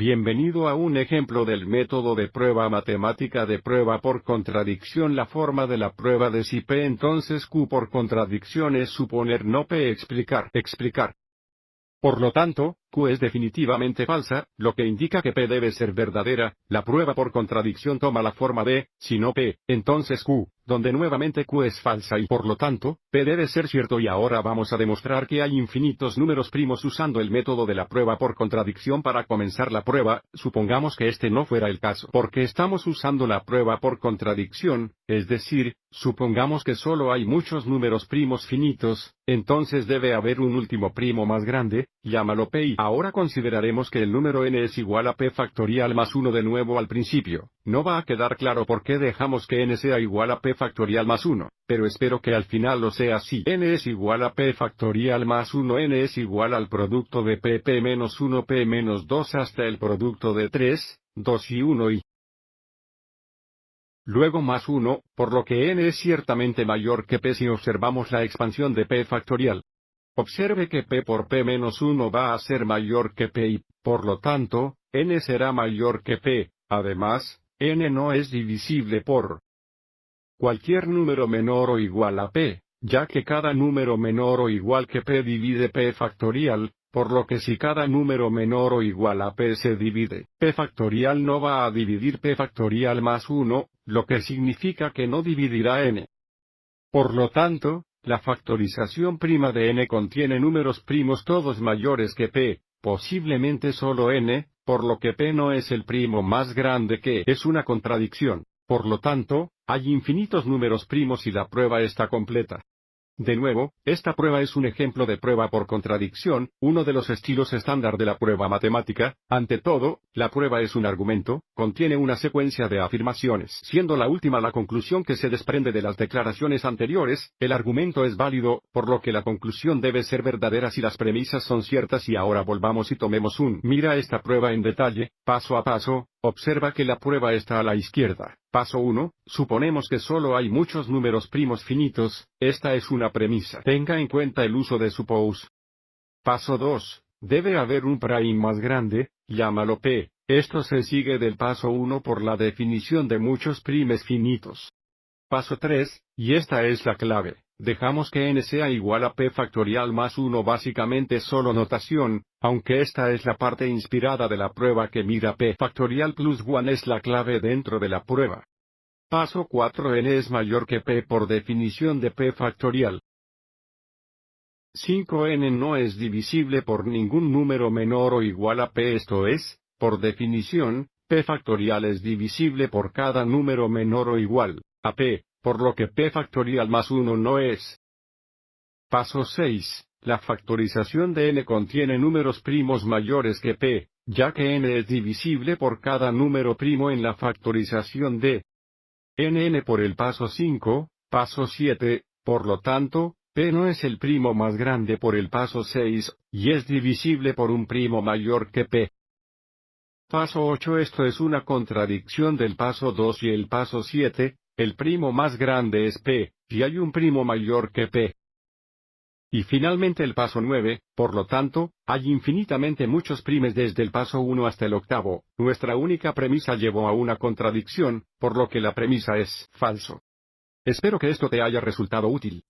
Bienvenido a un ejemplo del método de prueba matemática de prueba por contradicción. La forma de la prueba de si P entonces Q por contradicción es suponer no P explicar. Por lo tanto, Q es definitivamente falsa, lo que indica que P debe ser verdadera. La prueba por contradicción toma la forma de, si no P, entonces Q, donde nuevamente Q es falsa y por lo tanto, P debe ser cierto. Y ahora vamos a demostrar que hay infinitos números primos usando el método de la prueba por contradicción. Para comenzar la prueba, supongamos que este no fuera el caso, porque estamos usando la prueba por contradicción, es decir, supongamos que solo hay muchos números primos finitos, entonces debe haber un último primo más grande, llámalo P. Y ahora consideraremos que el número n es igual a P factorial más 1 de nuevo al principio. No va a quedar claro por qué dejamos que n sea igual a P factorial más 1, pero espero que al final lo sea así. N es igual a P factorial más 1, n es igual al producto de P menos 1 P menos 2 hasta el producto de 3, 2 y 1 y luego más 1, por lo que n es ciertamente mayor que P si observamos la expansión de P factorial. Observe que P por P menos 1 va a ser mayor que P y, por lo tanto, n será mayor que P. Además, n no es divisible por cualquier número menor o igual a P, ya que cada número menor o igual que P divide P factorial, por lo que si cada número menor o igual a P se divide, P factorial no va a dividir P factorial más 1, lo que significa que no dividirá n. Por lo tanto, la factorización prima de n contiene números primos todos mayores que P, posiblemente solo n, por lo que P no es el primo más grande que es una contradicción. Por lo tanto, hay infinitos números primos y la prueba está completa. De nuevo, esta prueba es un ejemplo de prueba por contradicción, uno de los estilos estándar de la prueba matemática. Ante todo, la prueba es un argumento, contiene una secuencia de afirmaciones. Siendo la última la conclusión que se desprende de las declaraciones anteriores, el argumento es válido, por lo que la conclusión debe ser verdadera si las premisas son ciertas. Y ahora volvamos y tomemos mira esta prueba en detalle, paso a paso. Observa que la prueba está a la izquierda. Paso 1, suponemos que solo hay muchos números primos finitos, esta es una premisa. Tenga en cuenta el uso de suppose. Paso 2, debe haber un prime más grande, llámalo P. Esto se sigue del paso 1 por la definición de muchos primes finitos. Paso 3, y esta es la clave. Dejamos que n sea igual a P factorial más 1, básicamente solo notación, aunque esta es la parte inspirada de la prueba que mira P factorial plus 1 es la clave dentro de la prueba. Paso 4, n es mayor que P por definición de P factorial. 5n no es divisible por ningún número menor o igual a P, esto es, por definición, P factorial es divisible por cada número menor o igual a P, por lo que P factorial más 1 no es. Paso 6. La factorización de n contiene números primos mayores que P, ya que n es divisible por cada número primo en la factorización de nn por el paso 5, paso 7, por lo tanto, P no es el primo más grande por el paso 6, y es divisible por un primo mayor que P. Paso 8. Esto es una contradicción del paso 2 y el paso 7, el primo más grande es P, y hay un primo mayor que P. Y finalmente el paso 9, por lo tanto, hay infinitamente muchos primes desde el paso 1 hasta el octavo. Nuestra única premisa llevó a una contradicción, por lo que la premisa es falso. Espero que esto te haya resultado útil.